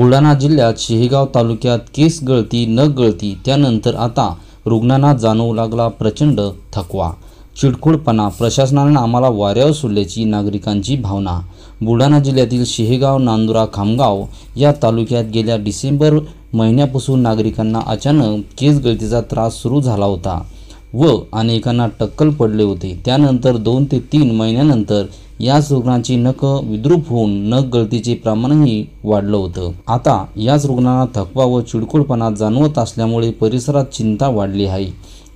बुलढाणा जिल्ह्यात शेहेगाव तालुक्यात केस गळती न गळती त्यानंतर आता रुग्णांना जाणवू लागला प्रचंड थकवा, चिडखोडपणा। प्रशासनाने आम्हाला वाऱ्यावर सोडल्याची नागरिकांची भावना। बुलढाणा जिल्ह्यातील शेहेगाव, नांदुरा, खामगाव या तालुक्यात गेल्या डिसेंबर महिन्यापासून नागरिकांना अचानक केस गळतीचा त्रास सुरू झाला होता व अनेकांना टक्कल पडले होते। त्यानंतर 2 ते 3 महिन्यानंतर याच रुग्णांची नख विद्रूप होऊन नख गळतीचे प्रमाणही वाढलं होतं। आता याच रुग्णांना थकवा व चिडखोडपणा जाणवत असल्यामुळे परिसरात चिंता वाढली आहे।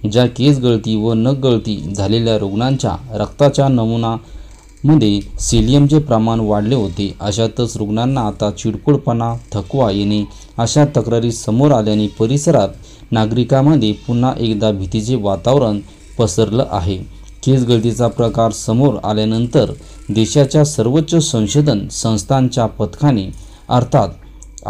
ज्या केस गळती व नख गळती झालेल्या रुग्णांच्या रक्ताच्या नमुन्यामध्ये सेलियमचे प्रमाण वाढले होते। अशातच रुग्णांना आता चिडखोडपणा, थकवा येणे अशा तक्रारी समोर आल्याने परिसरात नागरिकांमध्ये पुन्हा एकदा भीतीचे वातावरण पसरलं आहे। केस गळतीचा प्रकार समोर आल्यानंतर देशाच्या सर्वोच्च संशोधन संस्थांच्या पथकाने अर्थात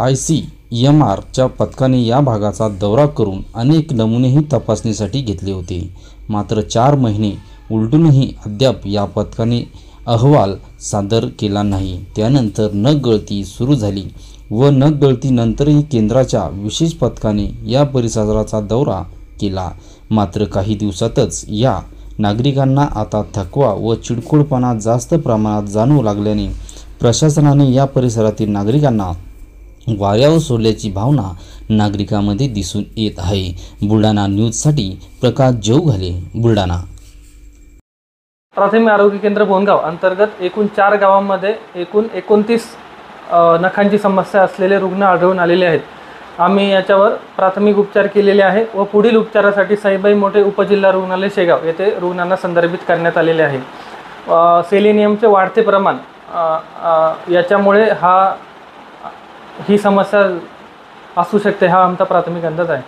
ICMRच्या पथकाने या भागाचा दौरा करून अनेक नमुनेही तपासणीसाठी घेतले होते। मात्र 4 महिने उलटूनही अद्याप या पथकाने अहवाल सादर केला नाही। त्यानंतर नख गळती सुरू झाली व नख गळतीनंतरही केंद्राच्या विशेष पथकाने या परिसराचा दौरा केला। मात्र काही दिवसातच या नागरिकांना आता थकवा व चिडखोडपणा जास्त प्रमाणात जाणवू लागल्याने प्रशासनाने या परिसरातील नागरिकांना वाऱ्यावर सोडल्याची भावना नागरिकांमध्ये दिसून येत आहे। बुलढाणा न्यूजसाठी प्रकाश जवघाले, बुलढाणा। प्राथमिक आरोग्य केंद्र बोनगाव अंतर्गत एकूण 4 गावांमध्ये एकूण 29 नखांची समस्या असलेले रुग्ण आढळून आलेले आहेत। आम्ही याच्यावर प्राथमिक उपचार केलेले आहे व पुढील उपचारासाठी साईबाई मोठे उपजिल्हा रुग्णालय शेगाव येथे रुग्णांना संदर्भित करण्यात आलेले आहे। सेलेनियमचे वाढते प्रमाण याच्यामुळे ही समस्या असू शकते, हा आमचा प्राथमिक अंदाज आहे।